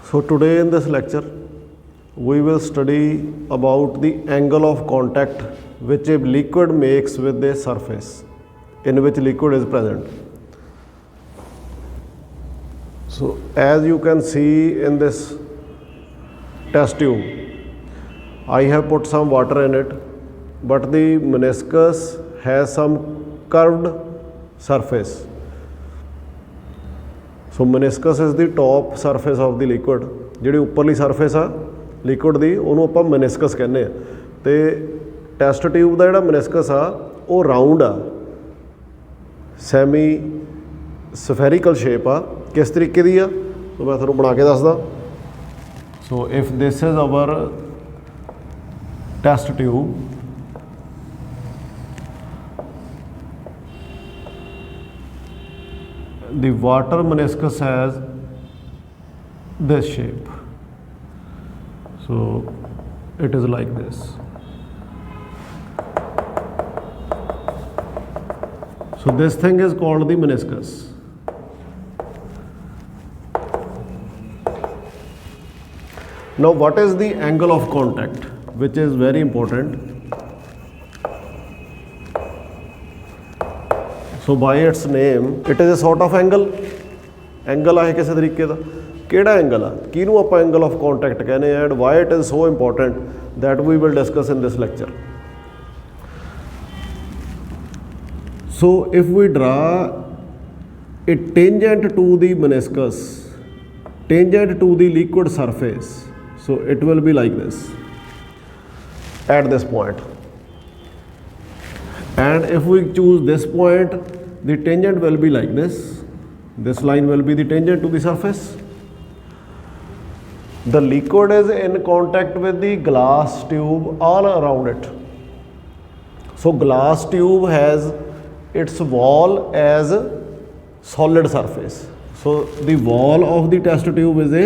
So today in this lecture we will study about the angle of contact which a liquid makes with a surface in which liquid is present. So as you can see in this test tube, I have put some water in it, but the meniscus has some curved surface. So meniscus is the top surface of the liquid. ਜਿਹੜੀ ਉੱਪਰਲੀ surface ਆ liquid ਦੀ ਉਹਨੂੰ ਆਪਾਂ ਮੈਨਿਸਕਸ ਕਹਿੰਦੇ ਆ ਤੇ test tube ਦਾ ਜਿਹੜਾ ਮੈਨਿਸਕਸ ਆ ਉਹ ਰਾਊਂਡ ਆ, ਸੈਮੀ ਸਫੈਰੀਕਲ ਸ਼ੇਪ ਆ। ਕਿਸ ਤਰੀਕੇ ਦੀ ਆ ਤਾਂ ਮੈਂ ਤੁਹਾਨੂੰ ਬਣਾ ਕੇ ਦੱਸਦਾ। ਸੋ if this is our test tube, the water meniscus has this shape, so it is like this. So this thing is called the meniscus. Now what is the angle of contact, which is very important. So by its name it is a sort of angle. Angle है किसी तरीके का, केड़ा angle आ, किनू आप angle of contact कहने हैं, and why it is so important that we will discuss in this lecture. So if we draw a tangent to the meniscus, tangent to the liquid surface, so it will be like this at this point. And if we choose this point, the tangent will be like this. This line will be the tangent to the surface. The liquid is in contact with the glass tube all around it. So glass tube has its wall as solid surface. So the wall of the test tube is a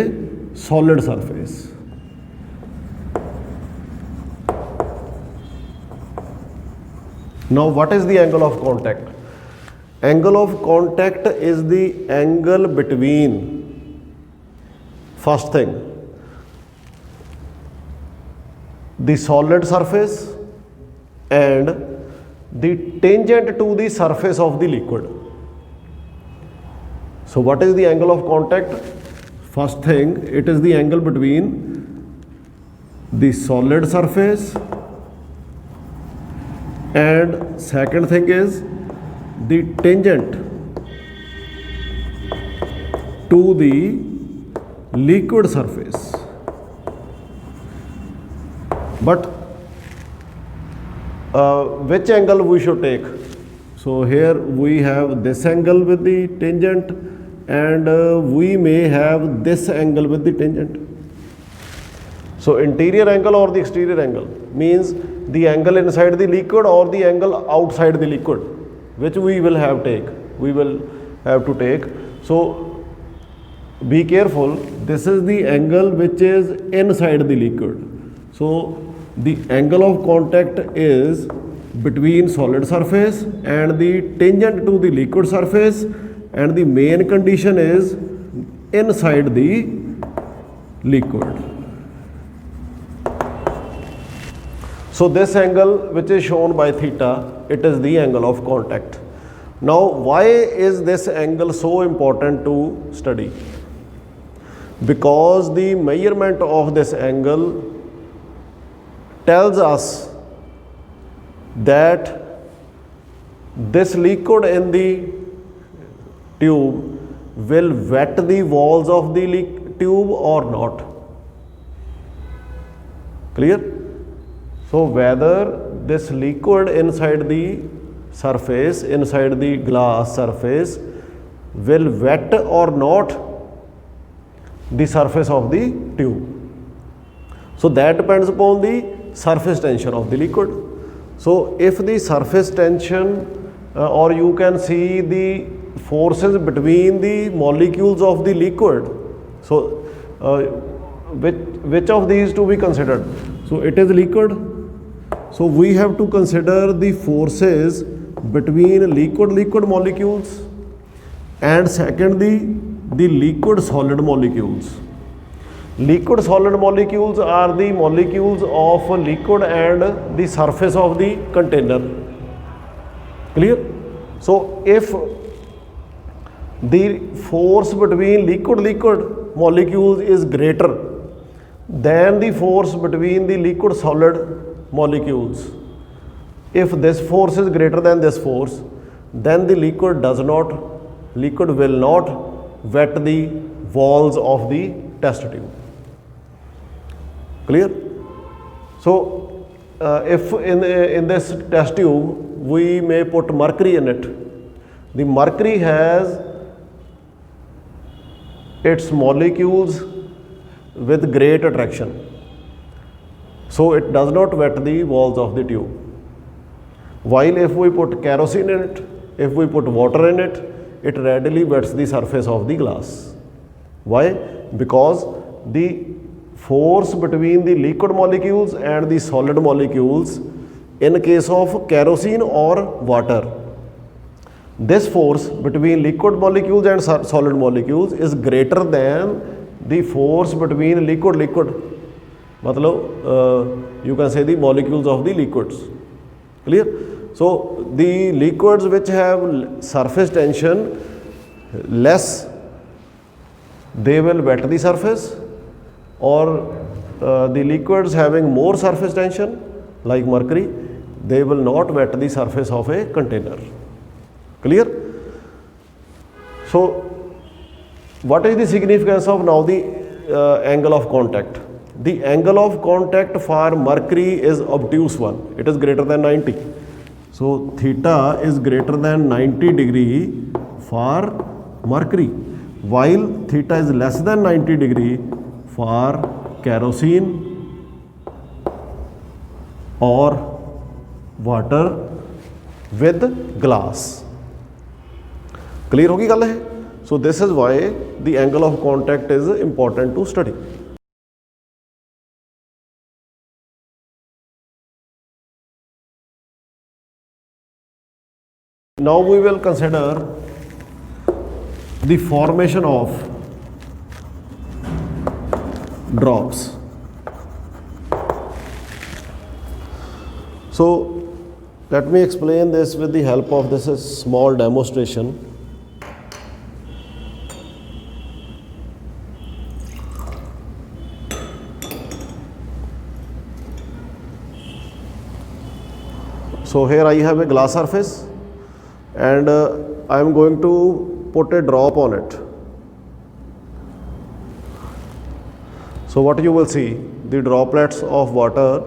solid surface. Now what is the angle of contact? Angle of contact is the angle between, first thing, the solid surface and the tangent to the surface of the liquid. So what is the angle of contact? First thing, it is the angle between the solid surface, and second thing is the tangent to the liquid surface. But which angle we should take? So here we have this angle with the tangent, and we may have this angle with the tangent. So interior angle or the exterior angle means the angle inside the liquid or the angle outside the liquid, which we will have to take. So be careful, this is the angle which is inside the liquid. So the angle of contact is between solid surface and the tangent to the liquid surface, and the main condition is inside the liquid. So this angle which is shown by theta, it is the angle of contact. Now why is this angle so important to study? Because the measurement of this angle tells us that this liquid in the tube will wet the walls of the tube or not. Clear? So whether this liquid inside the surface, inside the glass surface, will wet or not the surface of the tube. So that depends upon the surface tension of the liquid. So if the surface tension or you can see the forces between the molecules of the liquid, so which of these to be considered? So it is liquid. So we have to consider the forces between liquid molecules, and secondly the liquid solid molecules. Liquid solid molecules are the molecules of liquid and the surface of the container. Clear? So if the force between liquid molecules is greater than the force between the liquid solid molecules, if this force is greater than this force, then the liquid will not wet the walls of the test tube. Clear? So if in this test tube we may put mercury in it, the mercury has its molecules with great attraction, so it does not wet the walls of the tube. While if we put kerosene in it, if we put water in it, it readily wets the surface of the glass. Why? Because the force between the liquid molecules and the solid molecules in case of kerosene or water, this force between liquid molecules and solid molecules is greater than the force between liquid matlab you can say the molecules of the liquids. Clear? So the liquids which have surface tension less, they will wet the surface, or the liquids having more surface tension like mercury, they will not wet the surface of a container. Clear? So what is the significance of now the angle of contact? The angle of contact for mercury is obtuse one, it is greater than 90. So theta is greater than 90 degree for mercury, while theta is less than 90 degree for kerosene or water with glass. Clear होगी गल है? So this is why the angle of contact is important to study. Now we will consider the formation of drops. So let me explain this with the help of this small demonstration. So here I have a glass surface and I am going to put a drop on it. So what you will see, the droplets of water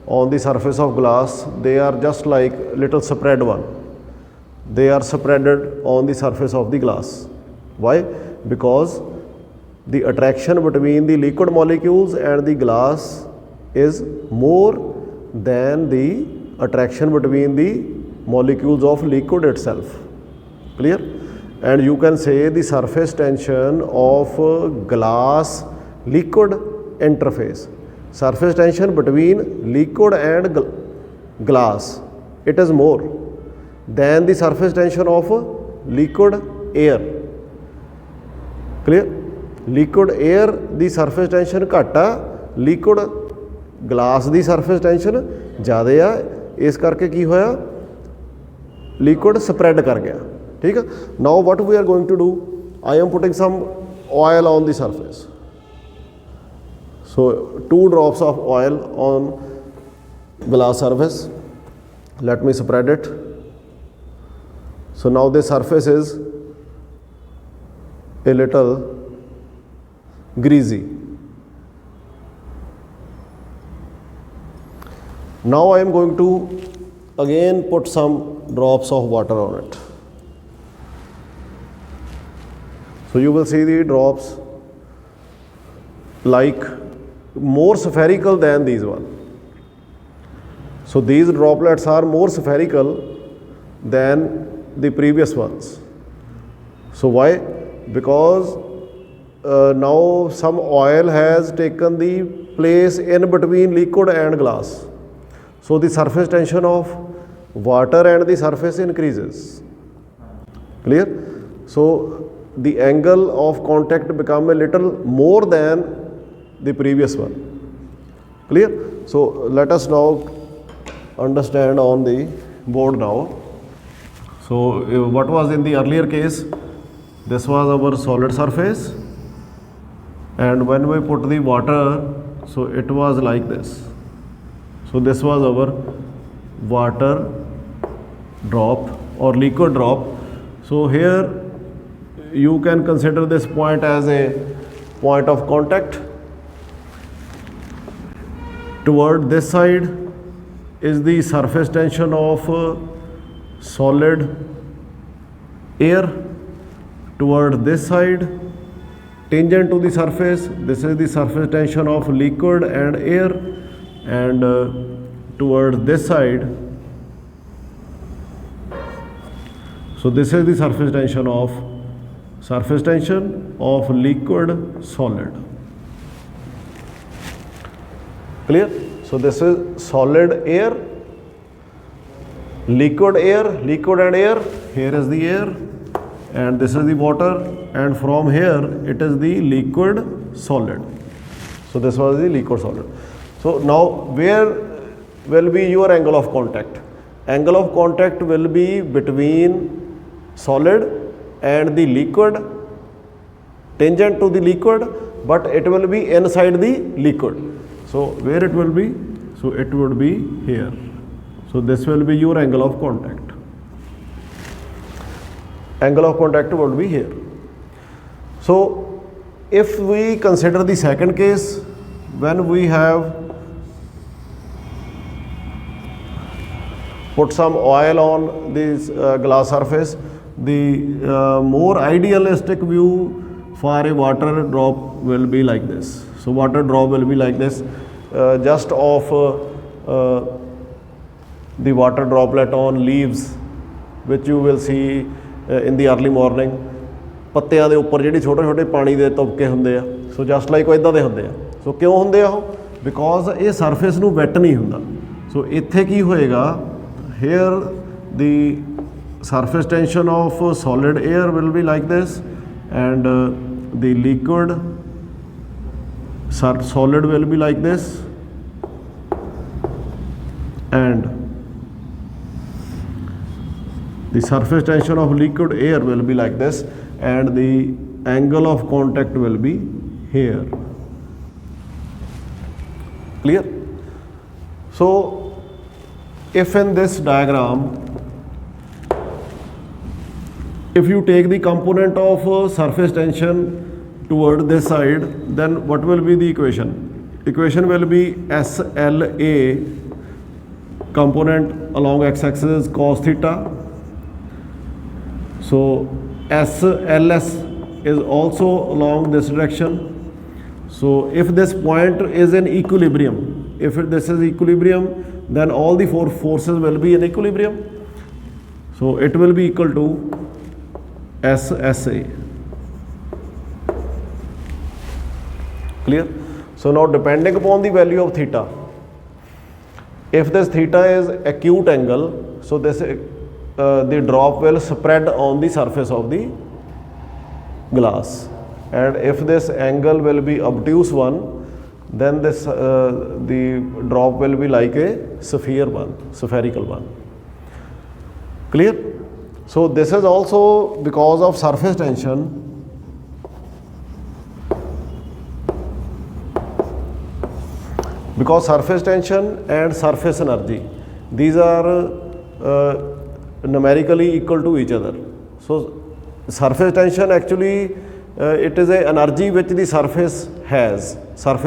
on the surface of glass, they are just like little spread one. They are spreaded on the surface of the glass. Why? Because the attraction between the liquid molecules and the glass is more than the attraction between the molecules of liquid itself. Clear? And you can say the surface tension of glass liquid interface, surface tension between liquid and glass, it is more than the surface tension of liquid air. Clear? Liquid air the surface tension घट आ, liquid glass the surface tension ज़्यादा आ, इस करके की होया liquid spread कर गया. ठीक है? Now what we are going to do, I am putting some oil on the surface. So 2 drops of oil on glass surface. Let me spread it. So now this surface is a little greasy. Now I am going to again put some drops of water on it. So you will see the drops like more spherical than these one. So these droplets are more spherical than the previous ones. So why? Because now some oil has taken the place in between liquid and glass. So the surface tension of water and the surface increases. Clear? So the angle of contact become a little more than the previous one. Clear? So let us now understand on the board now. So what was in the earlier case? This was our solid surface, and when we put the water, so it was like this. So this was our water drop or liquid drop. So here you can consider this point as a point of contact. Toward this side is the surface tension of solid air. Toward this side, tangent to the surface, this is the surface tension of liquid and air, and toward this side, so this is the surface tension of liquid solid. Clear? So this is solid air, liquid and air. Here is the air, and this is the water, and from here it is the liquid solid. So this was the liquid solid. So now where will be your angle of contact? Angle of contact will be between solid and the liquid, tangent to the liquid, but it will be inside the liquid. So where it will be? So it would be here. So this will be your angle of contact. Angle of contact would be here. So if we consider the second case, when we have put some oil on this glass surface, the more idealistic view for a water drop will be like this. So water drop will be like this, just of the water droplet on leaves, which you will see in the early morning. ਪੱਤਿਆਂ ਦੇ ਉੱਪਰ ਜਿਹੜੀ ਛੋਟੇ ਛੋਟੇ ਪਾਣੀ ਦੇ ਤੁਪਕੇ ਹੁੰਦੇ ਆ, ਸੋ ਜਸਟ ਲਾਈਕ ਉਹ ਇੱਦਾਂ ਦੇ ਹੁੰਦੇ ਆ. ਸੋ ਕਿਉਂ ਹੁੰਦੇ ਆ ਉਹ? ਬਿਕੋਜ਼ ਇਹ ਸਰਫੇਸ ਨੂੰ ਵੈਟ ਨਹੀਂ ਹੁੰਦਾ. ਸੋ ਇੱਥੇ ਕੀ ਹੋਏਗਾ, hair the surface tension of solid air will be like this, and the liquid solid will be like this, and the surface tension of liquid air will be like this, and the angle of contact will be here. Clear? So if in this diagram, if you take the component of surface tension toward this side, then what will be the equation? Equation will be SLA, component along x-axis is cos theta. So SLS is also along this direction. So if this point is in equilibrium, if this is equilibrium, then all the four forces will be in equilibrium. So it will be equal to SSA. Clear? So now depending upon the value of theta, if this theta is acute angle, so this the drop will spread on the surface of the glass, and if this angle will be obtuse one, then this the drop will be like a spherical one. Clear? So this is also because of surface tension. Because surface tension and surface energy, these are numerically equal to each other. So surface tension actually it is a energy which the surface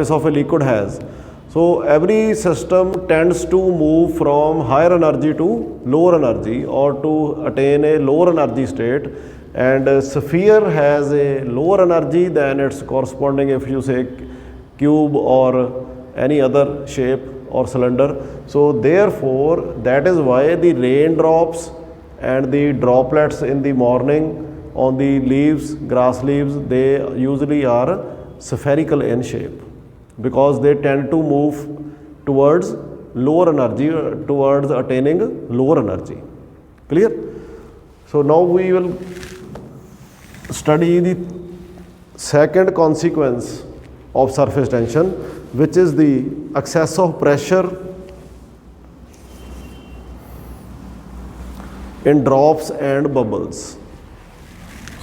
of a liquid has. So every system tends to move from higher energy to lower energy, or to attain a lower energy state, and a sphere has a lower energy than its corresponding, if you say cube or any other shape or cylinder. So therefore that is why the raindrops and the droplets in the morning on the leaves, grass leaves, they usually are spherical in shape, because they tend to move towards lower energy, towards attaining lower energy. Clear? So now we will study the second consequence of surface tension, which is the excess of pressure in drops and bubbles.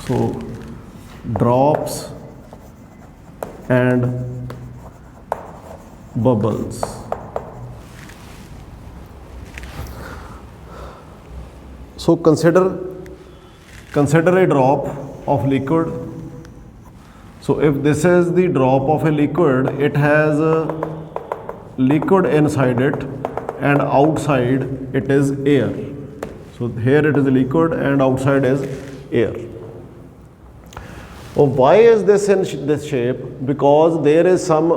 So drops and bubbles. So consider a drop of liquid. So if this is the drop of a liquid, it has a liquid inside it and outside it is air. So here it is liquid and outside is air. Oh, why is this in this shape? Because there is some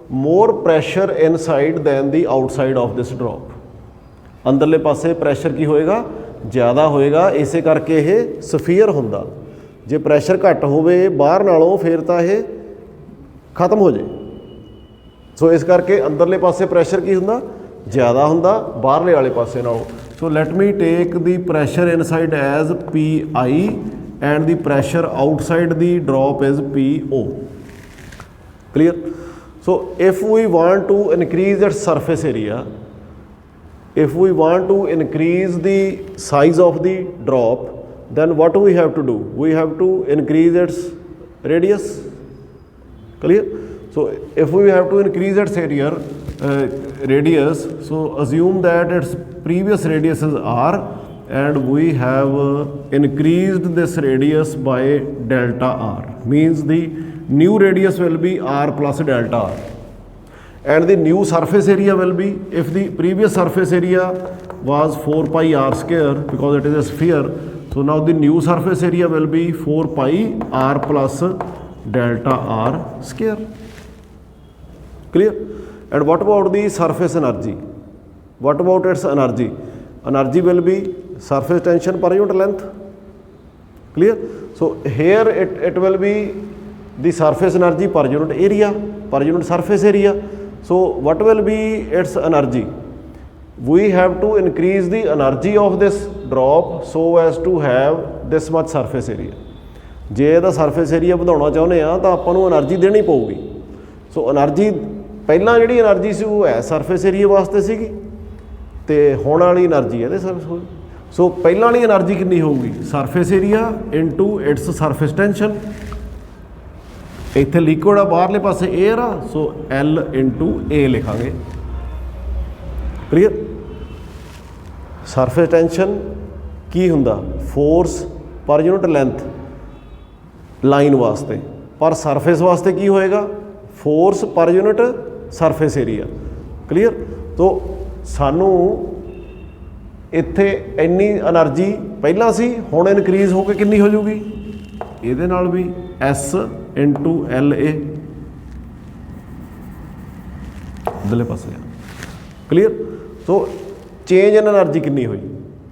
more pressure inside than the outside of this drop. अंदरले पासे pressure की होएगा ज़्यादा होएगा, इसे करके ये sphere होंदा। जे pressure घट होवे बाहर नालों फिर तो ये खत्म हो जाए। सो इस करके अंदरले पासे pressure की होंदा ज़्यादा होंदा बाहरले वाले पासे नालों। So let me take the pressure inside as Pi and the pressure outside the drop is PO. Clear? So if we want to increase its surface area, if we want to increase the size of the drop, then what do we have to do? We have to increase its radius. Clear? So if we have to increase its area, radius, so assume that its previous radius is r and we have increased this radius by delta r, means the new radius will be r plus delta r, and the new surface area will be, if the previous surface area was 4 pi r square because it is a sphere, so now the new surface area will be 4 pi r plus delta r square. Clear? And what about the surface energy? What about its energy? Energy will be surface tension per unit length. Clear? So here it will be the surface energy per unit area, per unit surface area. So what will be its energy? We have to increase the energy of this drop so as to have this much surface area. ਜੇ ਇਹਦਾ surface area ਵਧਾਉਣਾ ਚਾਹੁੰਦੇ ਆ ਤਾਂ ਆਪਾਂ ਨੂੰ energy ਦੇਣੀ ਪਊਗੀ। ਸੋ એનર્ਜੀ ਪਹਿਲਾਂ ਜਿਹੜੀ એનર્ਜੀ ਸੀ ਉਹ ਹੈ ਸਰਫੇਸ ਏਰੀਆ ਵਾਸਤੇ ਸੀਗੀ ਤੇ ਹੁਣ ਵਾਲੀ એનર્ਜੀ ਇਹਦੇ ਸਰਫੇਸ ਹੋਈ। ਸੋ ਪਹਿਲਾਂ ਵਾਲੀ એનર્ਜੀ ਕਿੰਨੀ ਹੋਊਗੀ? Surface area into it's surface tension. ਇੱਥੇ ਲਿਕੁਇਡ ਆ, ਬਾਹਰਲੇ ਪਾਸੇ 에ਅਰ ਆ, ਸੋ L ਇਨਟੂ A ਲਿਖਾਂਗੇ। ਕਲੀਅਰ? ਸਰਫੇਸ ਟੈਂਸ਼ਨ ਕੀ ਹੁੰਦਾ? ਫੋਰਸ ਪਰ ਯੂਨਿਟ ਲੈਂਥ ਲਾਈਨ ਵਾਸਤੇ, ਪਰ ਸਰਫੇਸ ਵਾਸਤੇ ਕੀ ਹੋਏਗਾ? ਫੋਰਸ ਪਰ ਯੂਨਿਟ ਸਰਫੇਸ ਏਰੀਆ। ਕਲੀਅਰ? ਤੋ ਸਾਨੂੰ ਇੱਥੇ ਇੰਨੀ એનર્ਜੀ ਪਹਿਲਾਂ ਸੀ, ਹੁਣ ਇਨਕਰੀਜ਼ ਹੋ ਕੇ ਕਿੰਨੀ ਹੋ ਜੂਗੀ? ਇਹਦੇ ਨਾਲ ਵੀ S ਇੰਟੂ LA ਇਧਰਲੇ ਪਾਸੇ। ਕਲੀਅਰ? ਸੋ ਚੇਂਜ ਇਨ એનર્ਜੀ ਕਿੰਨੀ ਹੋਈ?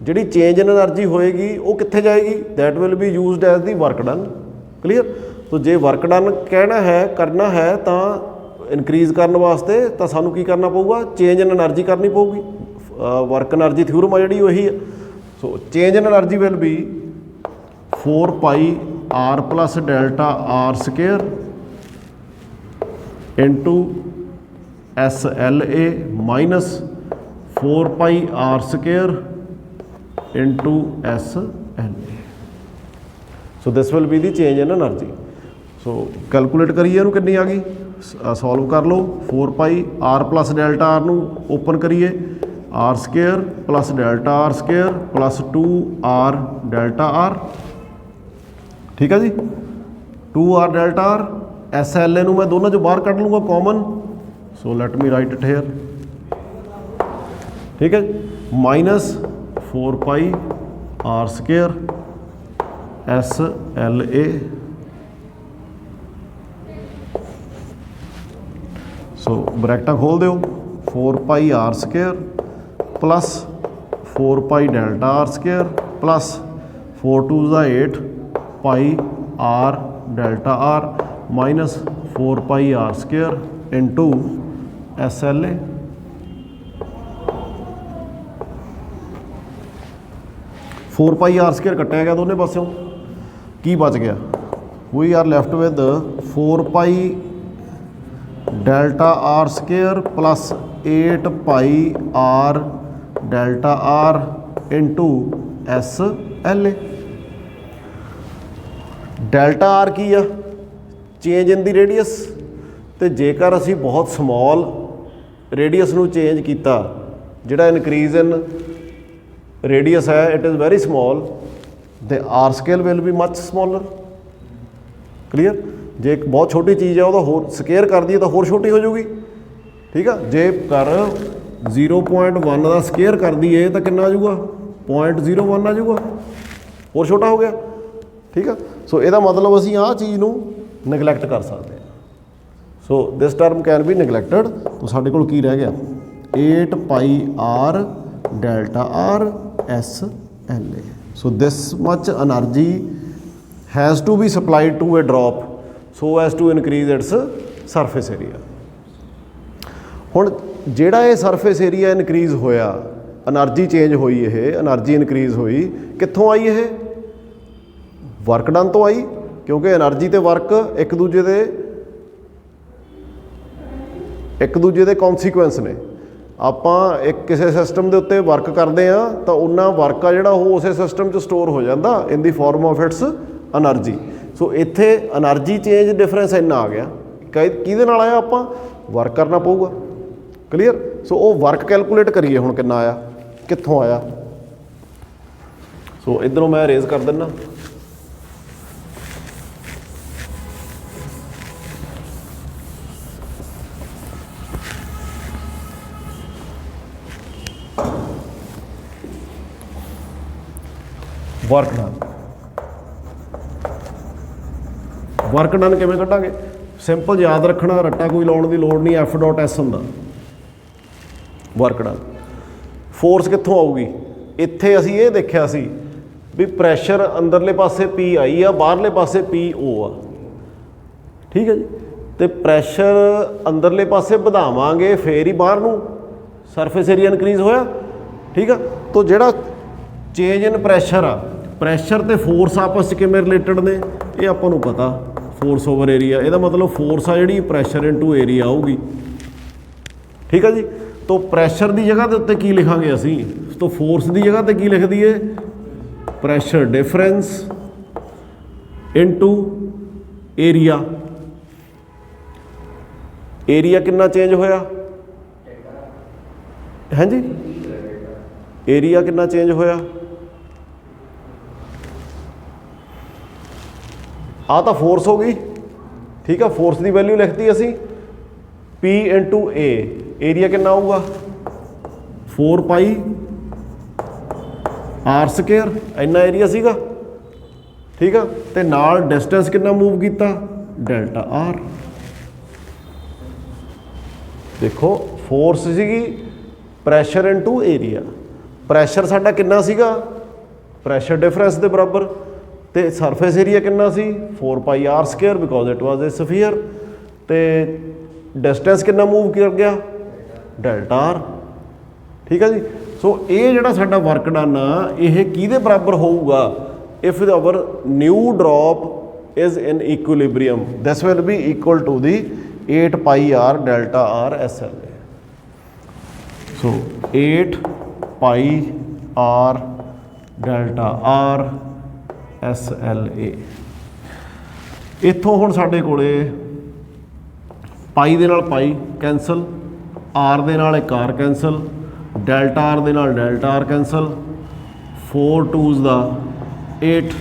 ਜਿਹੜੀ ਚੇਂਜ ਇਨ એનર્ਜੀ ਹੋਏਗੀ ਉਹ ਕਿੱਥੇ ਜਾਏਗੀ? That will be used as the work done. Clear? तो जे वर्क डन कहना है करना है तो इनक्रीज़ करने वास्ते तो सानू की करना पऊगा? चेंज इन एनर्जी करनी पऊगी। वर्क एनर्जी थ्योरम है जी वही है। So change in energy will be 4 pi R plus delta R square into SLA minus 4 pi R square into SLA। So this will be the change in energy. So calculate करिए इहनूं कितनी आ गई? Solve कर लो। 4 pi R plus delta R नूं open करिए, R square plus delta R square plus 2 R delta R. ठीक है जी? 2 आर डेल्टा आर। SLA नूं मैं दोनों चों बाहर कढ लूँगा common. So let me write it here. ठीक है? Minus 4 pi R square SLA। So ब्रैकेटां खोल दो। 4 pi R square plus 4 pi delta R square plus 4 2 8 pi R delta R minus 4 pi R square into SLA। 4 pi R square कट्टिया गया दोनों पासों, की बच गया? We are left with 4 pi delta R square plus 8 pi R delta are into S L A. Delta R की आ change in the radius, तो जेकर असी बहुत समॉल रेडियस नू चेंज किया, जिहड़ा इनक्रीज इन रेडियस है it is very small, the R scale will be much smaller. Clear? जे एक बहुत छोटी चीज़ है वह होर स्केयर कर दी तो होर छोटी हो जाऊगी। ठीक है, जे कर 0.1 का स्केयर कर दीए तो कितना आ जाऊगा 0.01 आ जाऊगा, होर छोटा हो गया। ठीक है, सो यदा मतलब असी आ चीज़ नू निगलैक्ट कर सकते हैं। So this term can be neglected. तो साढ़े कोल की रह गया 8 pi R delta R S L A. So this much energy has to be supplied to a drop so as to increase its surface area. हुण जिहड़ा ये surface area increase होया, एनर्जी चेंज हुई, ये एनर्जी इनक्रीज हुई कित्थों आई? ये work done तो आई, क्योंकि एनर्जी तो वर्क एक दूजे दे कॉन्सीक्वेंस ने। आपां एक किसी सिस्टम के उत्ते वर्क करते हैं तो उन्ना वर्क आ जिहड़ा वो उस सिस्टम च स्टोर हो जाता in the form of its energy. So इत्थे एनर्जी चेंज डिफरेंस इन्ना आ गया, किहदे नाल आया? आपां वर्क करना पऊगा। क्लीयर? सो वो वर्क कैलकुलेट करिए हुण कितना आया, कित्थों आया। सो इधरों मैं रेज कर दिना। वर्क डन किवें कड्डांगे? सिंपल याद रखना, रट्टा कोई लाउण दी लोड़ नहीं, एफ डॉट एस हुंदा वर्क डन। फोर्स कित्थों आऊगी? इत्थे असीं ये देखिया सी भी प्रैशर अंदरले पासे पी आई आ, बाहरले पासे पी ओ आ। ठीक है जी, तो प्रैशर अंदरले पासे वधावांगे फिर ही बाहर नूं सरफेस एरिया इनक्रीज होया। ठीक है, तो जिहड़ा चेंज इन प्रैशर आ, प्रैशर तो फोर्स आपस किवें रिलेटेड ने ये आपां नूं पता, फोर्स ओवर एरिया। ਇਹਦਾ मतलब फोर्स आ जिहड़ी प्रैशर इंटू एरिया आऊगी। ठीक है जी, तो प्रैशर की जगह के उत्ते की लिखांगे असी? तो फोर्स की जगह पर की लिख दईए pressure difference into area. Area कितना चेंज होया? हैं जी, एरिया कितना चेंज होया? आ तो फोर्स हो गई। ठीक है, फोर्स की वैल्यू लिखती असी P इंटू ए, एरिया कितना आऊगा 4 पाई आर स्केयर, इन्ना एरिया सीगा। ठीक है, तो नाल डिस्टेंस कितना मूव किया डेल्टा आर। देखो फोर्स सीगी प्रैशर इंटू एरिया, प्रैशर साडा कितना सीगा प्रैशर डिफरेंस के बराबर, तो सरफेस एरिया कितना सी 4 pi R square because it was a sphere, तो डिस्टेंस कितना मूव कर गया डेल्टा आर। ठीक है जी, सो ये जिहड़ा साडा वर्क डन आ ये किहदे बराबर होऊगा? If our new drop is in equilibrium this will be equal to the 8 pi R delta R S L A. So 8 pi R delta R S L A. इत्थों हुण साडे कोले पाई दे नाल पाई कैंसल, आर दे नाल एक आर कैंसल, डेल्टा आर दे नाल डेल्टा आर कैंसल, 4 2s दा 8,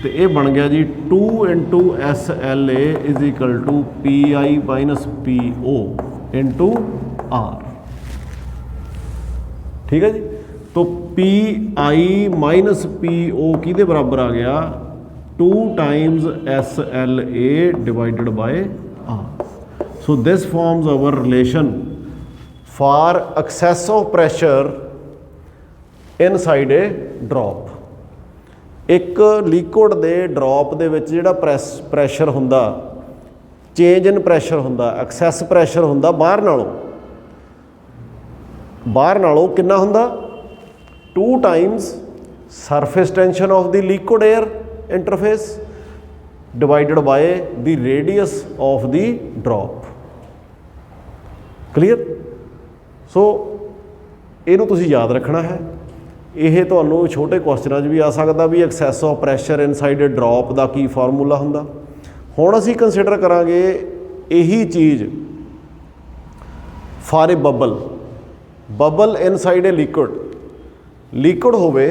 तो ये बन गया जी 2 into S L A is equal to P I minus P O into R. ठीक है जी, तो P I minus P O किहदे बराबर आ गया 2 times S L A divided by R. So this forms our relation for excess of pressure inside a drop. एक liquid के ड्रॉप दे विच जिहड़ा प्रैशर हुंदा, चेंज इन प्रैशर हुंदा, एक्सैस प्रैशर हुंदा बाहर नालों कितना हुंदा 2 times surface tension of the liquid air interface divided by the radius of the drop. Clear. So ਇਹਨੂੰ ਤੁਸੀਂ ਯਾਦ ਰੱਖਣਾ ਹੈ। ਇਹ ਤੁਹਾਨੂੰ ਛੋਟੇ ਕੁਐਸਚਨਾਂ 'ਚ ਵੀ ਆ ਸਕਦਾ ਵੀ excess of pressure inside a drop ਦਾ ਕੀ ਫਾਰਮੂਲਾ ਹੁੰਦਾ। ਹੁਣ ਅਸੀਂ ਕੰਸੀਡਰ ਕਰਾਂਗੇ ਇਹੀ ਚੀਜ਼ for a bubble inside a liquid ਹੋਵੇ।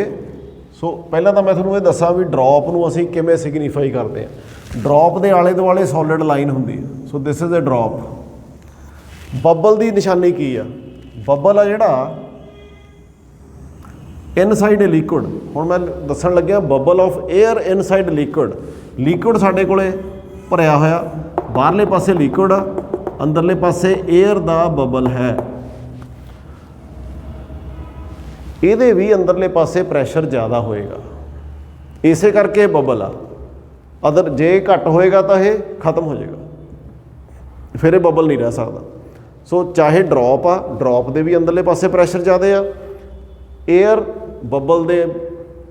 ਸੋ ਪਹਿਲਾਂ ਤਾਂ ਮੈਂ ਤੁਹਾਨੂੰ ਇਹ ਦੱਸਾਂ ਵੀ ਡ੍ਰੌਪ ਨੂੰ ਅਸੀਂ ਕਿਵੇਂ ਸਿਗਨੀਫਾਈ ਕਰਦੇ ਹਾਂ। ਡ੍ਰੌਪ ਦੇ ਆਲੇ ਦੁਆਲੇ ਸੋਲਿਡ ਲਾਈਨ ਹੁੰਦੀ ਹੈ। So this is a drop. Bubble ਦੀ ਨਿਸ਼ਾਨੀ ਕੀ ਆ? ਬਬਲ ਆ ਜਿਹੜਾ ਇਨਸਾਈਡ ਏ ਲਿਕੁਇਡ। ਹੁਣ ਮੈਂ ਦੱਸਣ ਲੱਗਿਆ bubble of air inside liquid ਸਾਡੇ ਕੋਲੇ ਭਰਿਆ ਹੋਇਆ, ਬਾਹਰਲੇ ਪਾਸੇ ਲਿਕੁਇਡ ਆ, ਅੰਦਰਲੇ ਪਾਸੇ ਏਅਰ ਦਾ ਬਬਲ ਹੈ। ਇਹਦੇ ਵੀ ਅੰਦਰਲੇ ਪਾਸੇ ਪ੍ਰੈਸ਼ਰ ਜ਼ਿਆਦਾ ਹੋਏਗਾ, ਇਸੇ ਕਰਕੇ ਬਬਲ ਆ। ਅਦਰ ਜੇ ਘੱਟ ਹੋਏਗਾ ਤਾਂ ਇਹ ਖਤਮ ਹੋ ਜਾਏਗਾ, ਫਿਰ ਇਹ ਬਬਲ ਨਹੀਂ ਰਹਿ ਸਕਦਾ। ਸੋ ਚਾਹੇ ਡ੍ਰੌਪ ਆ, ਡ੍ਰੌਪ ਦੇ ਵੀ ਅੰਦਰਲੇ ਪਾਸੇ ਪ੍ਰੈਸ਼ਰ ਜ਼ਿਆਦਾ ਆ, ਏਅਰ ਬਬਲ ਦੇ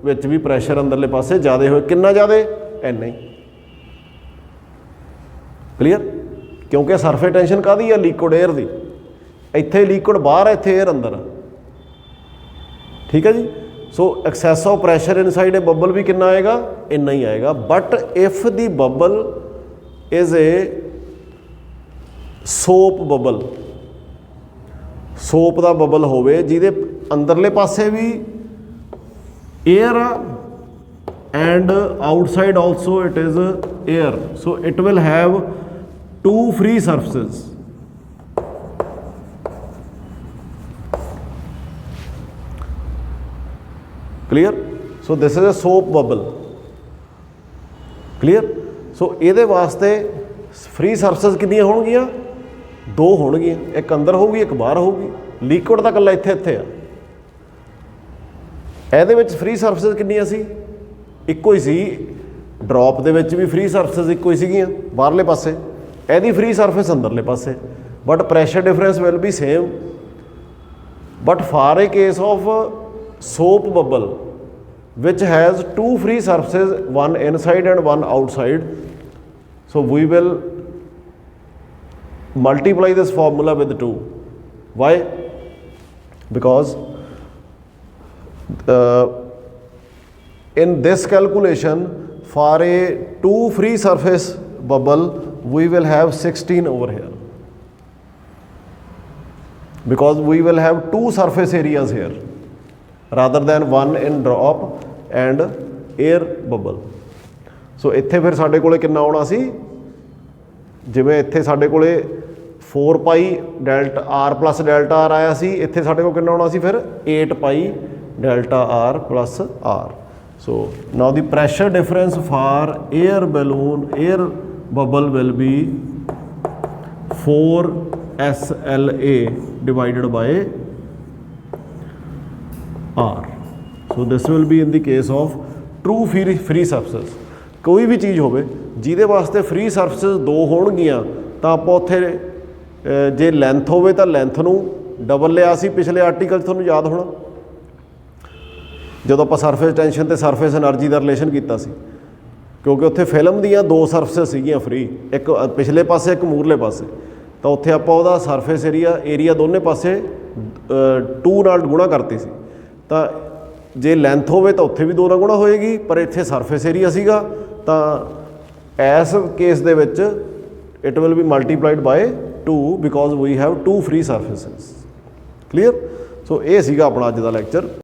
ਵਿੱਚ ਵੀ ਪ੍ਰੈਸ਼ਰ ਅੰਦਰਲੇ ਪਾਸੇ ਜ਼ਿਆਦਾ ਹੋਏ। ਕਿੰਨਾ ਜ਼ਿਆਦਾ? ਇੰਨਾ ਹੀ। ਕਲੀਅਰ? ਕਿਉਂਕਿ ਸਰਫੇਸ ਟੈਂਸ਼ਨ ਕਾਹਦੀ ਆ? ਲਿਕੁਇਡ ਏਅਰ ਦੀ। ਇੱਥੇ ਲਿਕੁਇਡ ਬਾਹਰ ਆ, ਇੱਥੇ ਏਅਰ ਅੰਦਰ ਆ। ਠੀਕ ਹੈ ਜੀ। So excess of pressure inside a bubble ਵੀ ਕਿੰਨਾ ਆਏਗਾ? ਇੰਨਾ ਹੀ ਆਏਗਾ। But if the bubble is a soap ਦਾ ਬਬਲ ਹੋਵੇ ਜਿਹਦੇ ਅੰਦਰਲੇ ਪਾਸੇ ਵੀ ਏਅਰ ਆ and outside also it is air, so it will have two free surfaces. Clear? So this is a soap bubble. Clear? So ਇਹਦੇ ਵਾਸਤੇ free ਸਰਫੇਸਿਸ ਕਿੰਨੀਆਂ ਹੋਣਗੀਆਂ? 2 ਹੋਣਗੀਆਂ, ਇੱਕ ਅੰਦਰ ਹੋਊਗੀ, ਇੱਕ ਬਾਹਰ ਹੋਊਗੀ। ਲਿਕੁਇਡ ਦਾ ਇਕੱਲਾ ਇੱਥੇ ਆ। ਇਹਦੇ ਵਿੱਚ ਫ੍ਰੀ ਸਰਫੇਸਿਸ ਕਿੰਨੀਆਂ ਸੀ? ਇੱਕੋ ਹੀ ਸੀ। ਡ੍ਰੌਪ ਦੇ ਵਿੱਚ ਵੀ ਫ੍ਰੀ ਸਰਫੇਸਿਸ ਇੱਕੋ ਹੀ ਸੀਗੀਆਂ ਬਾਹਰਲੇ ਪਾਸੇ, ਇਹਦੀ ਫ੍ਰੀ ਸਰਫੇਸ ਅੰਦਰਲੇ ਪਾਸੇ। But pressure difference will be same. But for A case of soap bubble which has 2 free surfaces, one inside and one outside, so we will multiply this formula with 2. Why? Because in this calculation for a 2 free surface bubble we will have 16 over here, because we will have 2 surface areas here rather than one in drop and air bubble. ਸੋ ਇੱਥੇ ਫਿਰ ਸਾਡੇ ਕੋਲੇ ਕਿੰਨਾ ਆਉਣਾ ਸੀ? ਜਿਵੇਂ ਇੱਥੇ ਸਾਡੇ ਕੋਲੇ 4 pi delta R plus delta R ਆਇਆ ਸੀ, ਇੱਥੇ ਸਾਡੇ ਕੋਲ ਕਿੰਨਾ ਆਉਣਾ ਸੀ ਫਿਰ? 8 pi delta R plus R. So now the pressure difference for air bubble will be 4 SLA divided by R. So this will be in the case of true free surfaces. ਕੋਈ ਵੀ ਚੀਜ਼ ਹੋਵੇ ਜਿਹਦੇ ਵਾਸਤੇ ਫ੍ਰੀ ਸਰਫੇਸਿਸ 2 ਹੋਣਗੀਆਂ ਤਾਂ ਆਪਾਂ ਉੱਥੇ ਜੇ ਲੈਂਥ ਹੋਵੇ ਤਾਂ ਲੈਂਥ ਨੂੰ ਡਬਲ ਲਿਆ ਸੀ ਪਿਛਲੇ ਆਰਟੀਕਲ 'ਚ, ਤੁਹਾਨੂੰ ਯਾਦ ਹੋਣਾ ਜਦੋਂ ਆਪਾਂ ਸਰਫੇਸ ਟੈਂਸ਼ਨ ਤੇ ਸਰਫੇਸ ਐਨਰਜੀ ਦਾ ਰਿਲੇਸ਼ਨ ਕੀਤਾ ਸੀ। ਕਿਉਂਕਿ ਉੱਥੇ ਫਿਲਮ ਦੀਆਂ 2 ਸਰਫੇਸਿਸ ਸੀਗੀਆਂ ਫ੍ਰੀ, ਇੱਕ ਪਿਛਲੇ ਪਾਸੇ ਇੱਕ ਮੂਰਲੇ ਪਾਸੇ, ਤਾਂ ਉੱਥੇ ਆਪਾਂ ਉਹਦਾ ਸਰਫੇਸ ਏਰੀਆ ਦੋਨੇ ਪਾਸੇ 2 ਨਾਲ ਗੁਣਾ ਕਰਤੀ ਸੀ। ਤਾਂ ਜੇ ਲੈਂਥ ਹੋਵੇ ਤਾਂ ਉੱਥੇ ਵੀ 2 ਨਾਲ ਗੁਣਾ ਹੋਏਗੀ, ਪਰ ਇੱਥੇ ਸਰਫੇਸ ਏਰੀਆ ਸੀਗਾ ਤਾਂ ਇਸ ਕੇਸ ਦੇ ਵਿੱਚ it will be multiplied by 2 because we have 2 free surfaces. Clear? So ਇਹ ਸੀਗਾ ਆਪਣਾ ਅੱਜ ਦਾ ਲੈਕਚਰ।